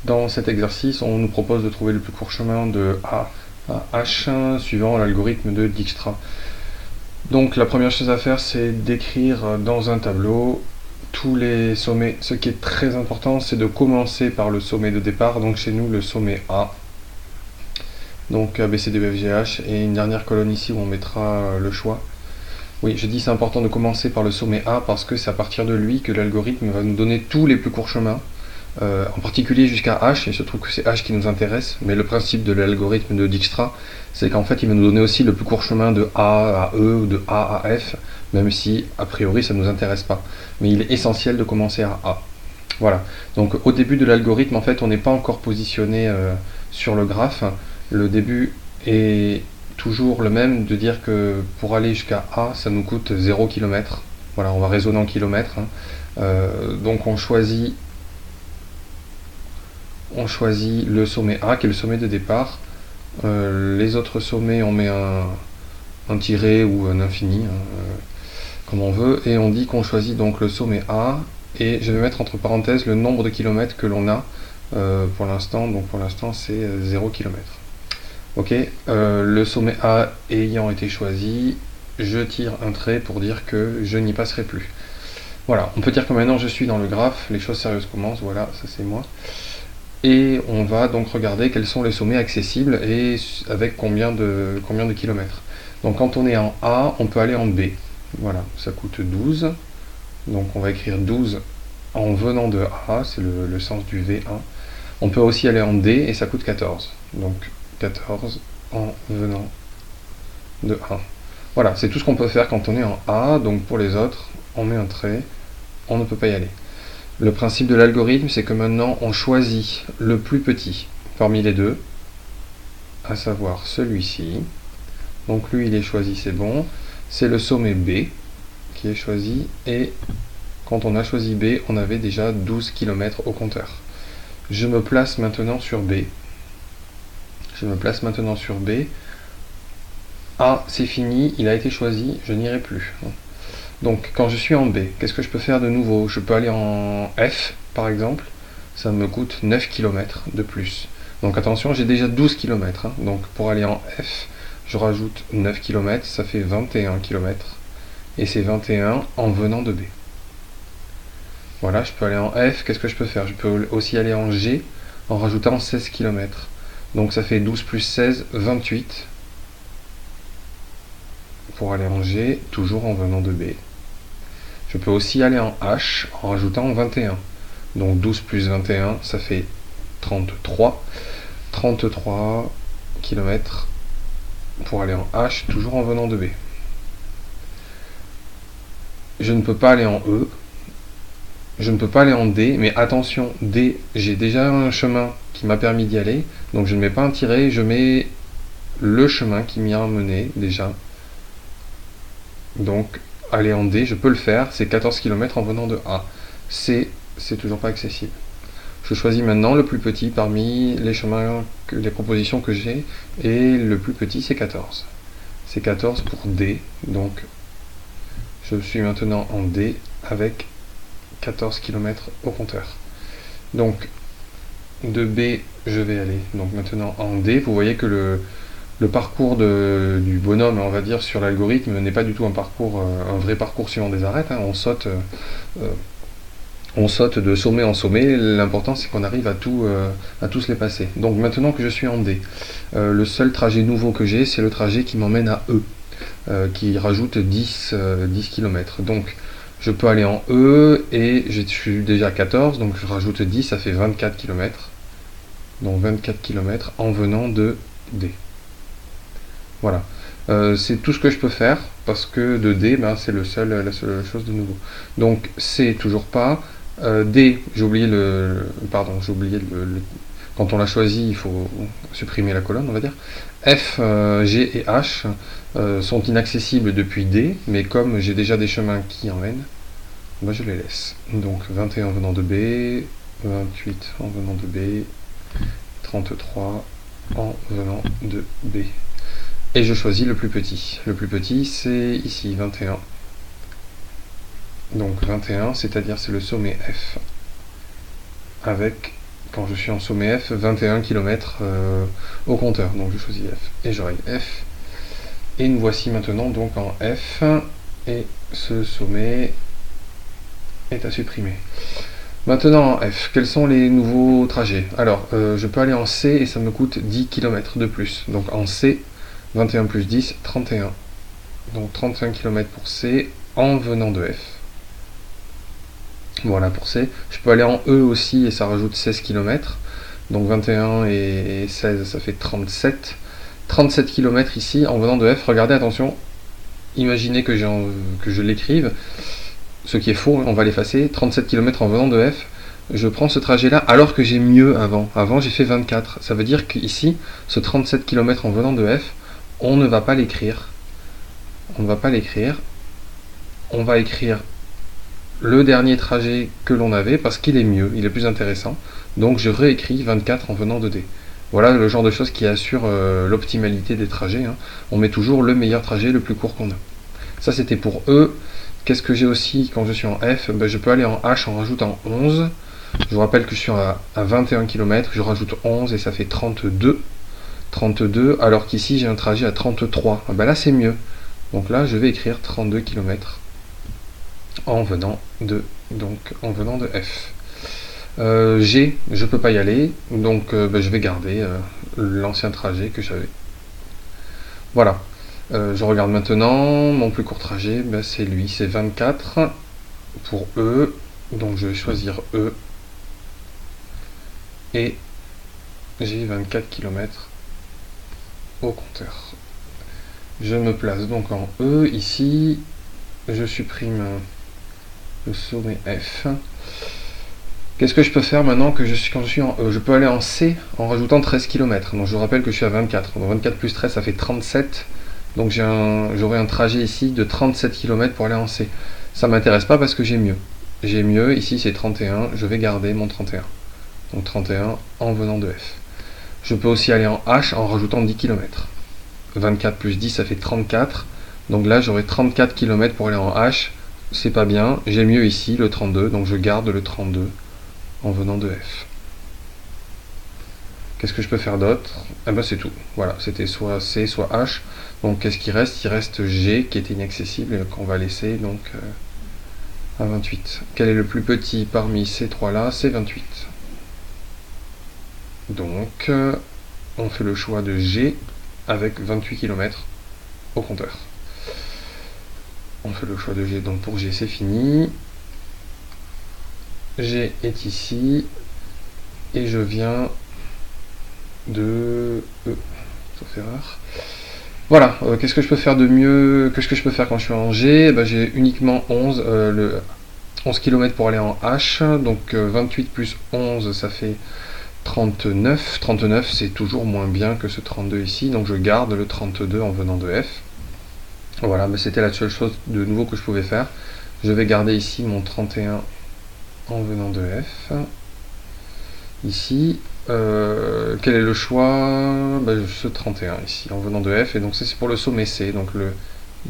Dans cet exercice, on nous propose de trouver le plus court chemin de A à H suivant l'algorithme de Dijkstra. Donc la première chose à faire, c'est d'écrire dans un tableau tous les sommets. Ce qui est très important, c'est de commencer par le sommet de départ, donc chez nous le sommet A. Donc A, B, C, D, E, F, G, H, et une dernière colonne ici où on mettra le choix. Oui, je dis c'est important de commencer par le sommet A parce que c'est à partir de lui que l'algorithme va nous donner tous les plus courts chemins, en particulier jusqu'à H, et il se trouve que c'est H qui nous intéresse, mais le principe de l'algorithme de Dijkstra, c'est qu'en fait il va nous donner aussi le plus court chemin de A à E ou de A à F, même si a priori ça ne nous intéresse pas. Mais il est essentiel de commencer à A. Voilà, donc au début de l'algorithme, en fait, on n'est pas encore positionné sur le graphe. Le début est toujours le même, de dire que pour aller jusqu'à A, ça nous coûte 0 km. Voilà, on va raisonner en kilomètres. Donc on choisit le sommet A, qui est le sommet de départ. Les autres sommets, on met un tiret ou un infini, comme on veut, et on dit qu'on choisit donc le sommet A, et je vais mettre entre parenthèses le nombre de kilomètres que l'on a pour l'instant. Donc pour l'instant c'est 0 km. Ok, le sommet A ayant été choisi, je tire un trait pour dire que je n'y passerai plus. Voilà, on peut dire que maintenant je suis dans le graphe, les choses sérieuses commencent, voilà, ça c'est moi. Et on va donc regarder quels sont les sommets accessibles et avec combien de kilomètres. Donc quand on est en A, on peut aller en B. Voilà, ça coûte 12. Donc on va écrire 12 en venant de A, c'est le sens du V1. On peut aussi aller en D et ça coûte 14. Donc 14 en venant de A. Voilà, c'est tout ce qu'on peut faire quand on est en A. Donc pour les autres, on met un trait, on ne peut pas y aller. Le principe de l'algorithme, c'est que maintenant on choisit le plus petit parmi les deux, à savoir celui-ci. Donc lui il est choisi, c'est bon. C'est le sommet B qui est choisi, et quand on a choisi B, on avait déjà 12 km au compteur. Je me place maintenant sur B. A, c'est fini, il a été choisi, je n'irai plus. Donc quand je suis en B, qu'est-ce que je peux faire de nouveau? Je peux aller en F, par exemple. Ça me coûte 9 km de plus. Donc attention, j'ai déjà 12 km. Donc pour aller en F, je rajoute 9 km, ça fait 21 km. Et c'est 21 en venant de B. Voilà, je peux aller en F, qu'est-ce que je peux faire? Je peux aussi aller en G en rajoutant 16 km. Donc ça fait 12 plus 16, 28. Pour aller en G, toujours en venant de B. Je peux aussi aller en H en rajoutant 21. Donc 12 plus 21, ça fait 33. 33 km pour aller en H, toujours en venant de B. Je ne peux pas aller en E. Je ne peux pas aller en D, mais attention, D, j'ai déjà un chemin qui m'a permis d'y aller, donc je ne mets pas un tiret, je mets le chemin qui m'y a emmené déjà. Donc aller en D, je peux le faire, c'est 14 km en venant de A. C, c'est toujours pas accessible. Je choisis maintenant le plus petit parmi les chemins, les propositions que j'ai, et le plus petit c'est 14. C'est 14 pour D, donc je suis maintenant en D avec 14 km au compteur. Donc de B, je vais aller donc maintenant en D. Vous voyez que le parcours du bonhomme, on va dire, sur l'algorithme n'est pas du tout un vrai parcours suivant des arêtes. On saute de sommet en sommet. L'important c'est qu'on arrive à tous les passer. Donc maintenant que je suis en D, le seul trajet nouveau que j'ai, c'est le trajet qui m'emmène à E, qui rajoute 10 km. Donc je peux aller en E, et je suis déjà à 14, donc je rajoute 10, ça fait 24 km. Donc 24 km en venant de D. Voilà. C'est tout ce que je peux faire, parce que de D, c'est la seule chose de nouveau. Donc C, toujours pas. D, j'ai oublié quand on l'a choisi, il faut supprimer la colonne, on va dire. F, G et H sont inaccessibles depuis D, mais comme j'ai déjà des chemins qui emmènent, je les laisse. Donc 21 en venant de B, 28 en venant de B, 33 en venant de B. Et je choisis le plus petit. Le plus petit, c'est ici, 21. Donc 21, c'est-à-dire c'est le sommet F avec quand je suis en sommet F, 21 km au compteur. Donc je choisis F et je règle F. Et nous voici maintenant donc en F, et ce sommet est à supprimer. Maintenant en F, quels sont les nouveaux trajets? Alors, je peux aller en C et ça me coûte 10 km de plus. Donc en C, 21 plus 10, 31. Donc 35 km pour C en venant de F. Voilà pour C. Je peux aller en E aussi et ça rajoute 16 km. Donc 21 et 16, ça fait 37. 37 km ici en venant de F. Regardez, attention, imaginez que je l'écrive. Ce qui est faux, on va l'effacer, 37 km en venant de F, je prends ce trajet-là alors que j'ai mieux avant. Avant, j'ai fait 24. Ça veut dire qu'ici, ce 37 km en venant de F, on ne va pas l'écrire. On ne va pas l'écrire. On va écrire le dernier trajet que l'on avait parce qu'il est mieux, il est plus intéressant. Donc je réécris 24 en venant de D. Voilà le genre de choses qui assure l'optimalité des trajets. Hein. On met toujours le meilleur trajet, le plus court qu'on a. Ça, c'était pour E. Qu'est-ce que j'ai aussi quand je suis en F? Je peux aller en H en rajoutant 11. Je vous rappelle que je suis à 21 km, je rajoute 11 et ça fait 32. 32, alors qu'ici j'ai un trajet à 33. Là c'est mieux. Donc là je vais écrire 32 km en venant de F. G, je peux pas y aller, donc je vais garder l'ancien trajet que j'avais. Voilà. Je regarde maintenant, mon plus court trajet, c'est lui, c'est 24 pour E, donc je vais choisir E, et j'ai 24 km au compteur. Je me place donc en E, ici, je supprime le sommet F. Qu'est-ce que je peux faire maintenant quand je suis en E? Je peux aller en C en rajoutant 13 km, donc je vous rappelle que je suis à 24, donc 24 plus 13 ça fait 37. Donc j'aurai un trajet ici de 37 km pour aller en C. Ça ne m'intéresse pas parce que j'ai mieux. J'ai mieux, ici c'est 31, je vais garder mon 31. Donc 31 en venant de F. Je peux aussi aller en H en rajoutant 10 km. 24 plus 10 ça fait 34. Donc là j'aurai 34 km pour aller en H. C'est pas bien, j'ai mieux ici le 32, donc je garde le 32 en venant de F. Qu'est-ce que je peux faire d'autre? C'est tout. Voilà, c'était soit C, soit H. Donc qu'est-ce qui reste? Il reste G qui est inaccessible et qu'on va laisser donc à 28. Quel est le plus petit parmi ces trois-là? C'est 28. Donc on fait le choix de G avec 28 km au compteur. On fait le choix de G, donc pour G c'est fini. G est ici et je viens de E, sauf erreur. Voilà, qu'est-ce que je peux faire de mieux? Qu'est-ce que je peux faire quand je suis en G? J'ai uniquement 11 km pour aller en H, donc 28 plus 11 ça fait 39. 39 c'est toujours moins bien que ce 32 ici, donc je garde le 32 en venant de F. Voilà, c'était la seule chose de nouveau que je pouvais faire. Je vais garder ici mon 31 en venant de F. Ici, quel est le choix? Ce 31 ici, en venant de F, et donc c'est pour le sommet C. Donc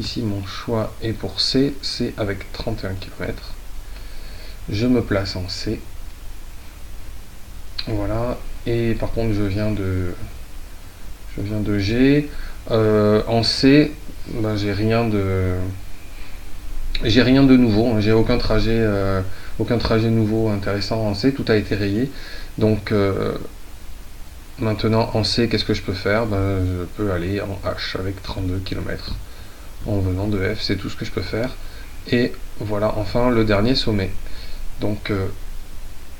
ici, mon choix est pour C, C avec 31 km. Je me place en C. Voilà, et par contre, je viens de G. En C, j'ai rien de nouveau, hein. J'ai aucun trajet nouveau intéressant en C, tout a été rayé. Donc maintenant en C, qu'est-ce que je peux faire? Je peux aller en H avec 32 km en venant de F, c'est tout ce que je peux faire. Et voilà, enfin le dernier sommet. Donc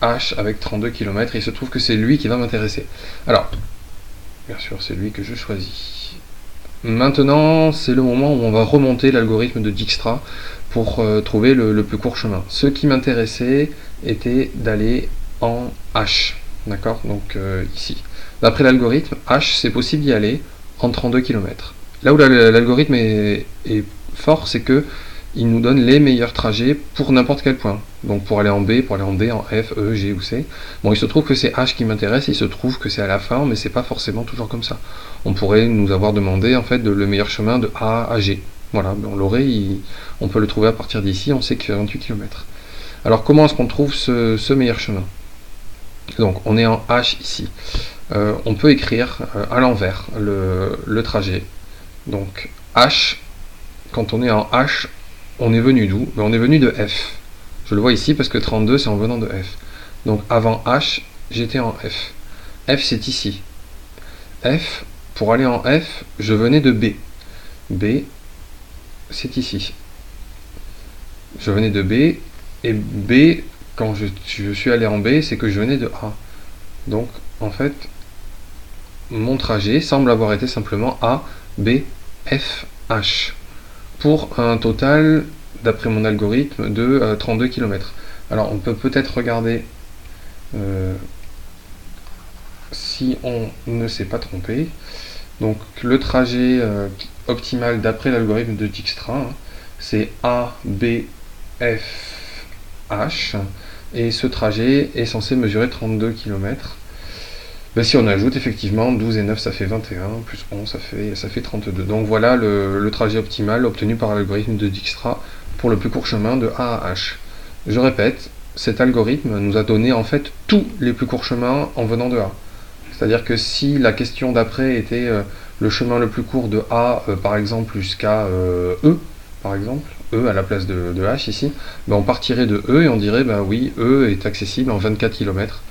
H avec 32 km, et il se trouve que c'est lui qui va m'intéresser. Alors, bien sûr, c'est lui que je choisis. Maintenant, c'est le moment où on va remonter l'algorithme de Dijkstra pour trouver le plus court chemin. Ce qui m'intéressait était d'aller en H. D'accord? Donc ici. D'après l'algorithme, H, c'est possible d'y aller en 32 km. Là où l'algorithme est fort, c'est que il nous donne les meilleurs trajets pour n'importe quel point. Donc pour aller en B, pour aller en D, en F, E, G ou C. Bon, il se trouve que c'est H qui m'intéresse, il se trouve que c'est à la fin, mais c'est pas forcément toujours comme ça. On pourrait nous avoir demandé en fait le meilleur chemin de A à G. Voilà, on l'aurait, on peut le trouver à partir d'ici, on sait qu'il fait 28 km. Alors comment est-ce qu'on trouve ce meilleur chemin? Donc on est en H ici. On peut écrire à l'envers le trajet. Donc H, quand on est en H, on est venu d'où? On est venu de F. Je le vois ici parce que 32 c'est en venant de F. Donc avant H, j'étais en F. F c'est ici. F, pour aller en F, je venais de B. B, c'est ici. Je venais de B, et B, quand je suis allé en B, c'est que je venais de A. Donc, en fait, mon trajet semble avoir été simplement A, B, F, H. Pour un total, d'après mon algorithme, de 32 km. Alors, on peut peut-être regarder si on ne s'est pas trompé. Donc, le trajet optimal d'après l'algorithme de Dijkstra, hein, c'est A, B, F, H, et ce trajet est censé mesurer 32 km. Ben, si on ajoute effectivement 12 et 9 ça fait 21, plus 11 ça fait 32. Donc voilà le trajet optimal obtenu par l'algorithme de Dijkstra pour le plus court chemin de A à H. Je répète, cet algorithme nous a donné en fait tous les plus courts chemins en venant de A. C'est-à-dire que si la question d'après était le chemin le plus court de A, par exemple, jusqu'à E, par exemple, E à la place de H ici, ben on partirait de E et on dirait, ben oui, E est accessible en 24 km.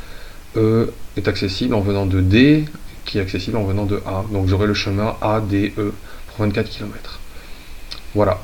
E est accessible en venant de D, qui est accessible en venant de A. Donc j'aurai le chemin A, D, E pour 24 km. Voilà.